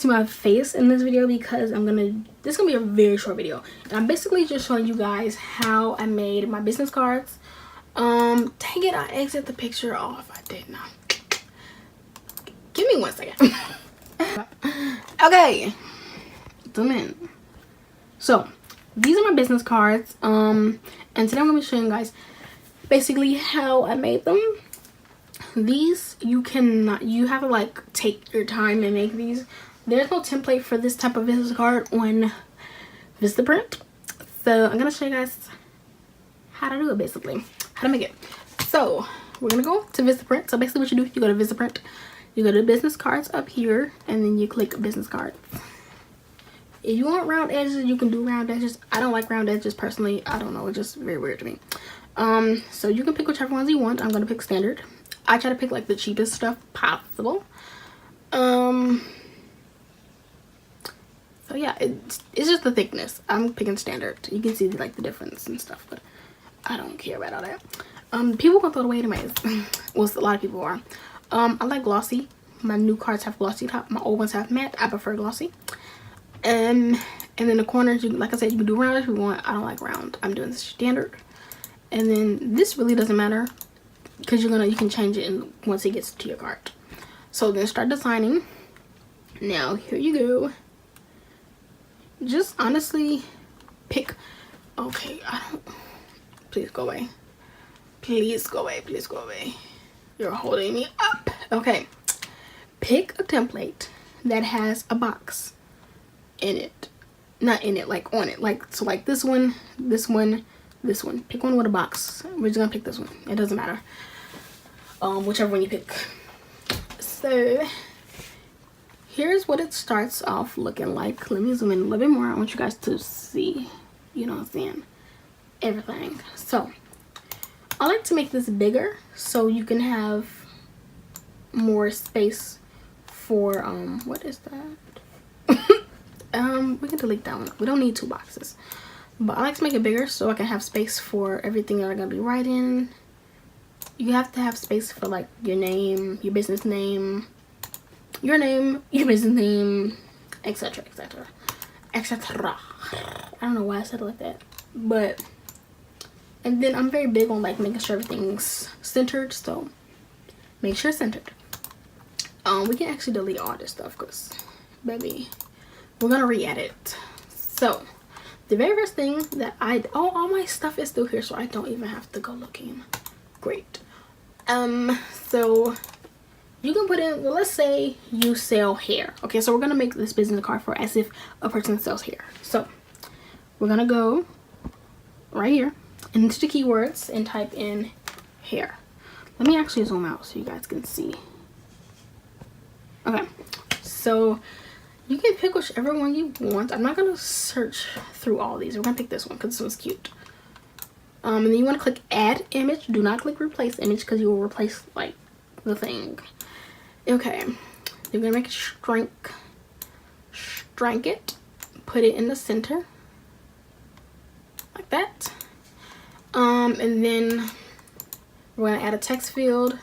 see my face in this video because this is gonna be a very short video, and I'm basically just showing you guys how I made my business cards. Dang it, I exit the picture off. I did not. Give me 1 second. Okay, zoom in. So these are my business cards, and today I'm gonna be showing you guys basically how I made them. These you have to like take your time and make these. There's no template for this type of business card on Vistaprint, so I'm gonna show you guys how to do it, basically how to make it. So we're gonna go to Vistaprint. So basically what you do, you go to Vistaprint, you go to business cards up here, and then you click business cards. If you want round edges, you can do round edges. I don't like round edges personally. I don't know, it's just very weird to me. So you can pick whichever ones you want. I'm gonna pick standard. I try to pick like the cheapest stuff possible. So yeah, it's just the thickness. I'm picking standard. You can see like the difference and stuff, but I don't care about all that. People gonna throw it away anyways. Well, a lot of people are. I like glossy. My new cards have glossy top. My old ones have matte. I prefer glossy. And then the corners, like I said, you can do round if you want. I don't like round. I'm doing standard. And then this really doesn't matter because you can change it once it gets to your card. So then start designing. Now here you go. Just honestly pick. Okay, please go away. Please go away. Please go away. You're holding me up. Okay, pick a template that has a box in it. Not in it, like on it. Like, so like this one, this one, this one. Pick one with a box. We're just gonna pick this one. It doesn't matter. Whichever one you pick. So here's what it starts off looking like. Let me zoom in a little bit more. I want you guys to see, you know what I'm saying, everything. So I like to make this bigger so you can have more space for what is that? We can delete that one. We don't need 2 boxes, but I like to make it bigger so I can have space for everything that I'm gonna be writing. You have to have space for like your name, your business name, your name, your business name, etc, etc, etc. I don't know why I said it like that, but and then I'm very big on like making sure everything's centered, so make sure it's centered. We can actually delete all this stuff because baby, we're gonna re-edit. So the very first thing that all my stuff is still here, so I don't even have to go looking. Great. So you can put in, well, let's say you sell hair. Okay, so we're gonna make this business card for as if a person sells hair. So we're gonna go right here into the keywords and type in hair. Let me actually zoom out so you guys can see. Okay, so you can pick whichever one you want. I'm not gonna search through all these. We're gonna pick this one because this one's cute. And then you want to click add image. Do not click replace image because you will replace like the thing. Okay, you're gonna make it shrink it, put it in the center like that. And then we're gonna add a text field.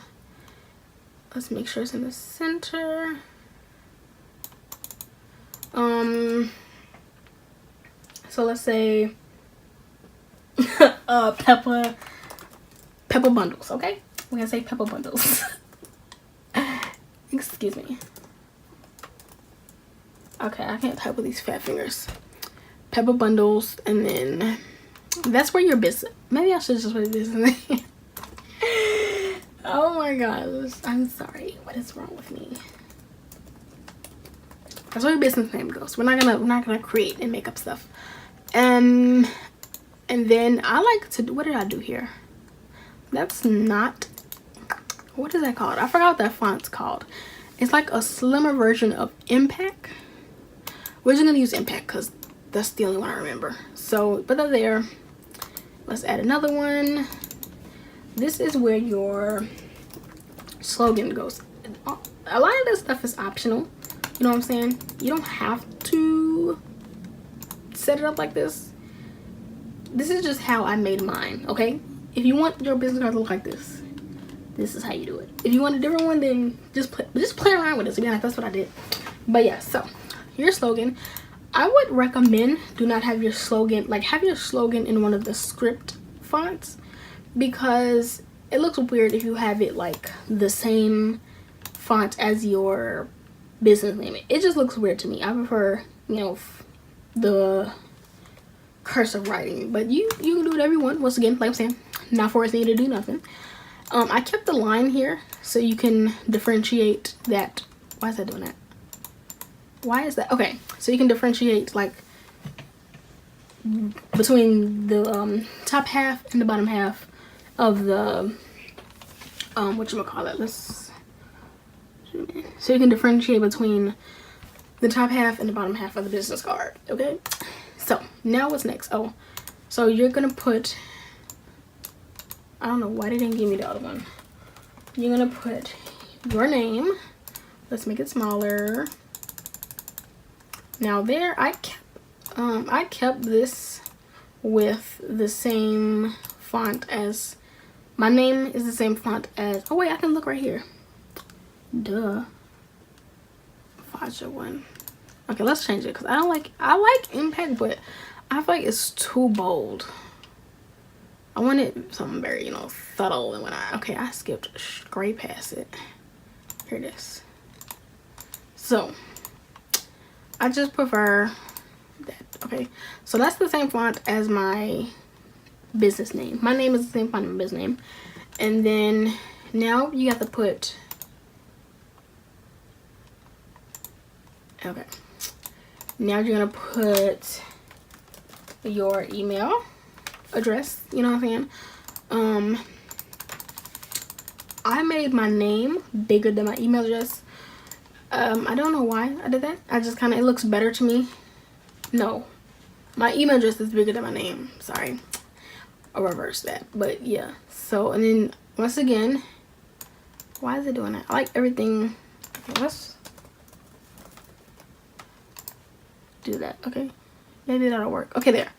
Let's make sure it's in the center. So let's say pepper bundles. Okay, we're gonna say pepper bundles. Excuse me. Okay, I can't type with these fat fingers. Pepper bundles, and then that's where your business. Maybe I should just put business name. Oh my gosh, I'm sorry. What is wrong with me? That's where your business name goes. We're not gonna create and make up stuff. And then I like to do, what did I do here? That's not, what is that called? I forgot what that font's called. It's like a slimmer version of Impact. We're just gonna use Impact because that's the only one I remember. So put that there. Let's add another one. This is where your slogan goes. A lot of this stuff is optional. You know what I'm saying? You don't have to set it up like this. This is just how I made mine, okay? If you want your business card to look like this, this is how you do it. If you want a different one, then just play around with it. So yeah, that's what I did. But yeah, so your slogan. I would recommend do not have your slogan, like have your slogan in one of the script fonts, because it looks weird if you have it like the same font as your business name. It just looks weird to me. I prefer, you know, the cursive writing, but you can do whatever you want. Once again, like I'm saying, not forcing you to do nothing. I kept the line here so you can differentiate that. Why is that doing that? Why is that? Okay, so you can differentiate like between the top half and the bottom half of the whatchamacallit. So you can differentiate between the top half and the bottom half of the business card. Okay, so now what's next? Oh, so you're gonna put, I don't know why they didn't give me the other one. You're gonna put your name. Let's make it smaller. Now there, I kept this with the same font as, my name is the same font as, oh wait, I can look right here. Duh. Faja one. Okay, let's change it because I like impact, but I feel like it's too bold. I wanted something very, you know, subtle, and okay, I skipped straight past it. Here it is. So I just prefer that. Okay, so that's the same font as my business name. My name is the same font as my business name. And then now you have to put, okay, now you're gonna put your email address, you know what I'm saying? I made my name bigger than my email address. I don't know why I did that. I just kind of, it looks better to me. No, my email address is bigger than my name. Sorry, I'll reverse that. But yeah, so, and then once again, why is it doing that? I like everything. Okay, let's do that. Okay, maybe that'll work. Okay, there.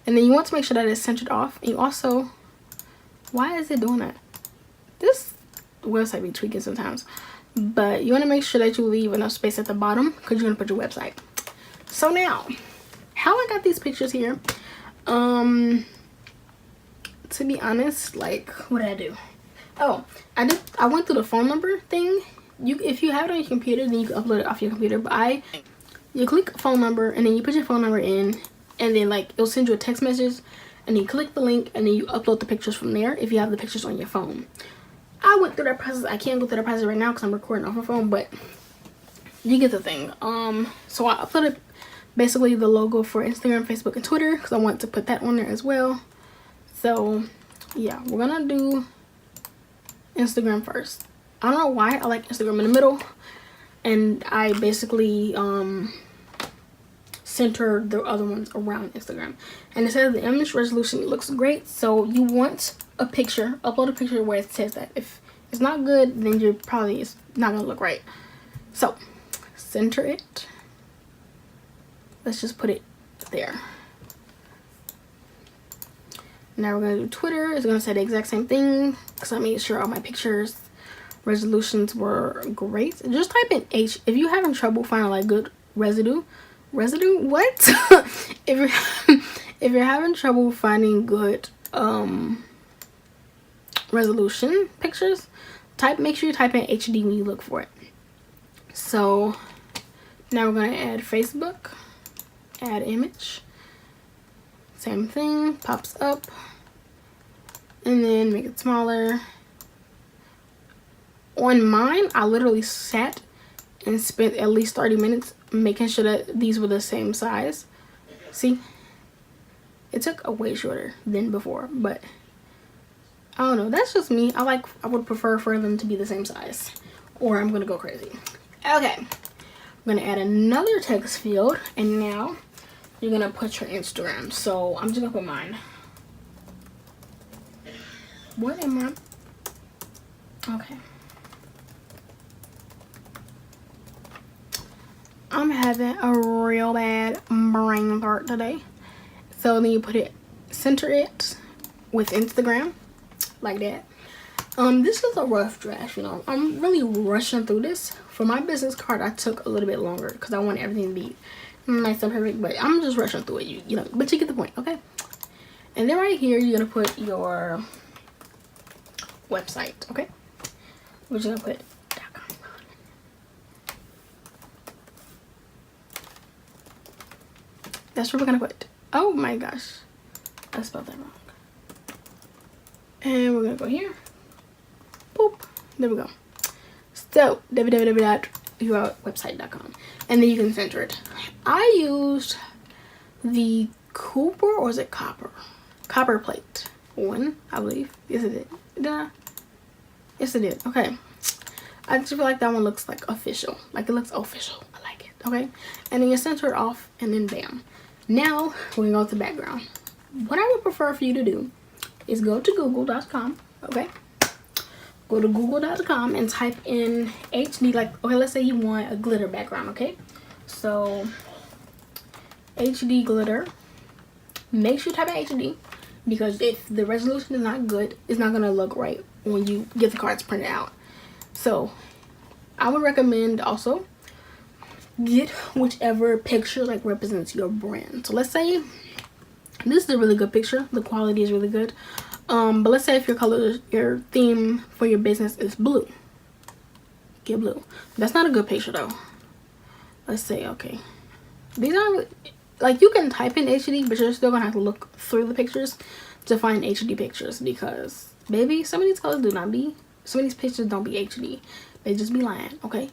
And then you want to make sure that it's centered off. And you also, why is it doing that? This website be tweaking sometimes. But you want to make sure that you leave enough space at the bottom because you're going to put your website. So now, how I got these pictures here, to be honest, like, what did I do? Oh, I went through the phone number thing. If you have it on your computer, then you can upload it off your computer. But you click phone number, and then you put your phone number in, and then like it'll send you a text message, and you click the link, and then you upload the pictures from there if you have the pictures on your phone. I went through that process. I can't go through that process right now because I'm recording off my phone, but you get the thing. So I uploaded basically the logo for Instagram, Facebook, and Twitter because I want to put that on there as well. So yeah, we're gonna do Instagram first. I don't know why I like Instagram in the middle, and I basically center the other ones around Instagram. And it says the image resolution looks great, so you want a picture, upload a picture where it says that. If it's not good, then you're probably, it's not gonna look right. So center it. Let's just put it there. Now we're gonna do Twitter. It's gonna say the exact same thing because I made sure all my pictures resolutions were great. Just type in H if you're having trouble finding like good residue what if you're having trouble finding good resolution pictures, make sure you type in HD when you look for it. So now we're going to add Facebook, add image, same thing, pops up, and then make it smaller. On mine, I literally sat and spent at least 30 minutes making sure that these were the same size. See, it took a way shorter than before, but I don't know, that's just me. I would prefer for them to be the same size, or I'm gonna go crazy. Okay, I'm gonna add another text field, and now you're gonna put your Instagram. So I'm just gonna put mine. What am I? Okay. I'm having a real bad brain fart today. So then you put it, center it with Instagram, like that. This is a rough draft, you know. I'm really rushing through this. For my business card, I took a little bit longer because I want everything to be nice and perfect, but I'm just rushing through it, you know, but you get the point, okay? And then right here, you're gonna put your website, okay? We're just gonna put .com. That's what we're gonna put. Oh my gosh, I spelled that wrong. And we're gonna go here. Boop. There we go. So www.yourwebsite.com, and then you can center it. I used the Cooper, or is it Copper? Copper plate one, I believe. Yes, it did. Did I? Yes, it did. Okay. I just feel like that one looks like official. Like it looks official. I like it. Okay. And then you center it off, and then bam. Now we're gonna go to the background. What I would prefer for you to do is go to google.com. Okay. Go to google.com and type in HD, like, okay, let's say you want a glitter background, okay? So, HD glitter. Make sure you type in HD, because if the resolution is not good, it's not going to look right when you get the cards printed out. So, I would recommend also get whichever picture, like, represents your brand. So, let's say this is a really good picture. The quality is really good. But let's say if your theme for your business is blue, get blue. That's not a good picture though. Let's say, okay, these are, like, you can type in HD, but you're still gonna have to look through the pictures to find HD pictures, because baby, some of these colors do not be, some of these pictures don't be HD. They just be lying, okay?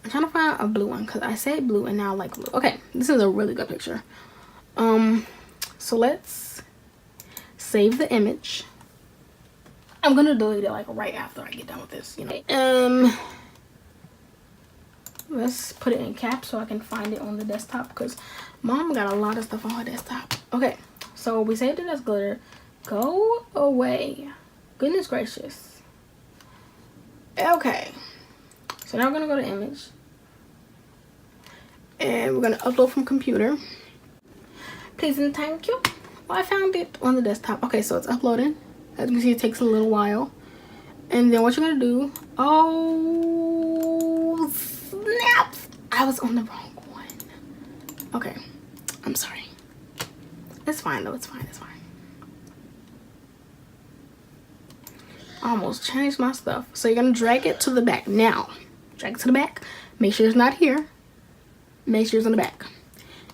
I'm trying to find a blue one because I said blue and now I like blue. Okay, this is a really good picture. So let's save the image. I'm gonna delete it like right after I get done with this, you know. Let's put it in caps so I can find it on the desktop, because mom got a lot of stuff on her desktop. Okay, so we saved it as glitter. Go away. Goodness gracious. Okay, so now we're gonna go to image, and we're gonna upload from computer. Please and thank you. Well, I found it on the desktop. Okay, so it's uploading. As you can see, it takes a little while. And then what you're gonna do, oh snap, I was on the wrong one. Okay, I'm sorry. It's fine though, it's fine, it's fine. I almost changed my stuff. So you're gonna drag it to the back. Now, drag it to the back. Make sure it's not here. Make sure it's on the back.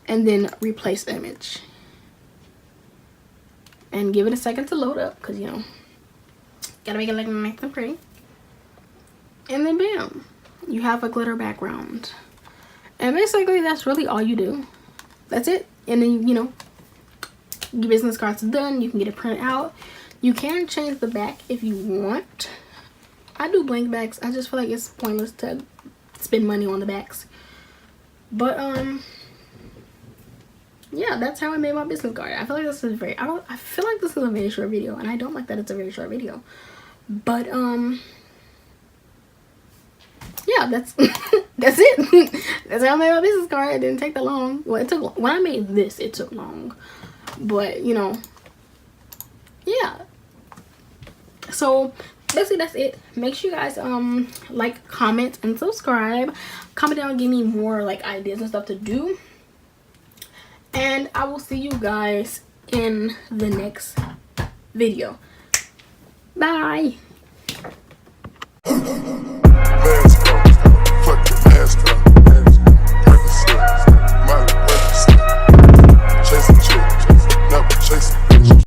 And then replace image. And give it a second to load up, because, you know, gotta make it like nice and pretty. And then bam, you have a glitter background. And basically that's really all you do. That's it. And then, you know, your business card's done. You can get it printed out. You can change the back if you want. I do blank backs. I just feel like it's pointless to spend money on the backs. But yeah, that's how I made my business card. I feel like this is very, I feel like this is a very short video, and I don't like that it's a very short video. But yeah, that's that's it. That's how I made my business card. It didn't take that long. Well, it took, when I made this, it took long. But, you know, yeah. So basically that's it. Make sure you guys like, comment, and subscribe. Comment down, give me more like ideas and stuff to do. And I will see you guys in the next video. Bye.